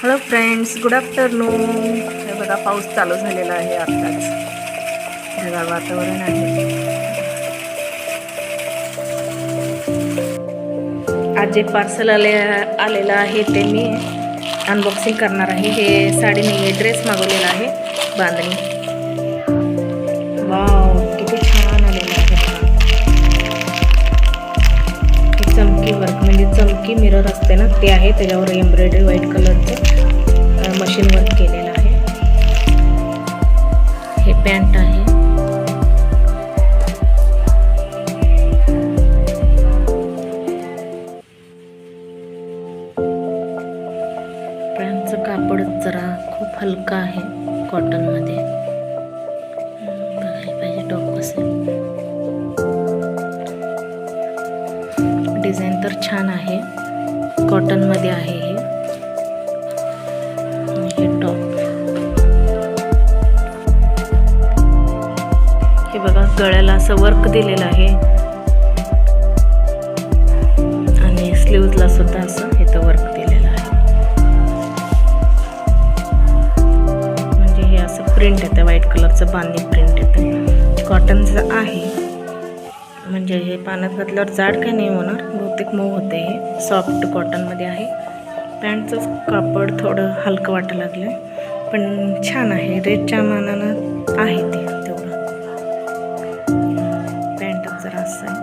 Hello friends, good afternoon. हे बघा पाऊस चालू झालेला आहे आत्ताच. ढगाळ वातावरण आहे. आज जे पार्सल आलेलं आहे ते मी अनबॉक्सिंग करणार आहे. हे साडी नाही, ड्रेस मागवलेला आहे बांधणी. वाव, किती छान आलेलं आहे. चमकी वर्क म्हणजे चमकी मिरर असते ना, ते आहे. त्याच्यावर एम्ब्रॉयडरी व्हाईट कलरचं मशीन वर्क केलेलं आहे. हे पॅन्ट आहे. पॅन्टचं कापड जरा खूप हलका आहे, कॉटनमध्ये. बघायला पाहिजे टॉप असेल. डिझाईन तर छान आहे, कॉटनमध्ये आहे. हे टॉप, हे बघा गळ्याला असं वर्क दिलेलं आहे आणि स्लीव्हजला सुद्धा असं इथं वर्क दिलेलं आहे. म्हणजे हे असं प्रिंट येतं, व्हाईट कलरचं बांधणी प्रिंट येतं. कॉटनचं आहे, म्हणजे हे पाण्यात घातल्यावर जाड काही नाही होणार, बहुतेक मऊ होते. हे सॉफ्ट कॉटनमध्ये आहे. पॅन्टचं कापड थोडं हलकं वाटायला लागलं, पण छान आहे. रेटच्या मानानं आहे ते तेवढं. पॅन्ट जरा असं आहे.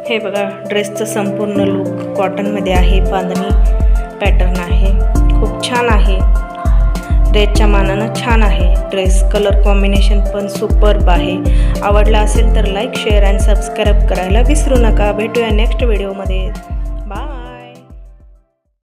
हे बघा ड्रेसचं संपूर्ण लुक कॉटनमध्ये आहे. बांधणी पॅटर्न आहे, खूप छान आहे. रेटच्या मानानं छान आहे ड्रेस. कलर कॉम्बिनेशन पण सुपर्ब आहे. आवडला असेल तर लाईक, शेअर आणि सबस्क्राईब करायला विसरू नका. भेटूया नेक्स्ट व्हिडिओमध्ये.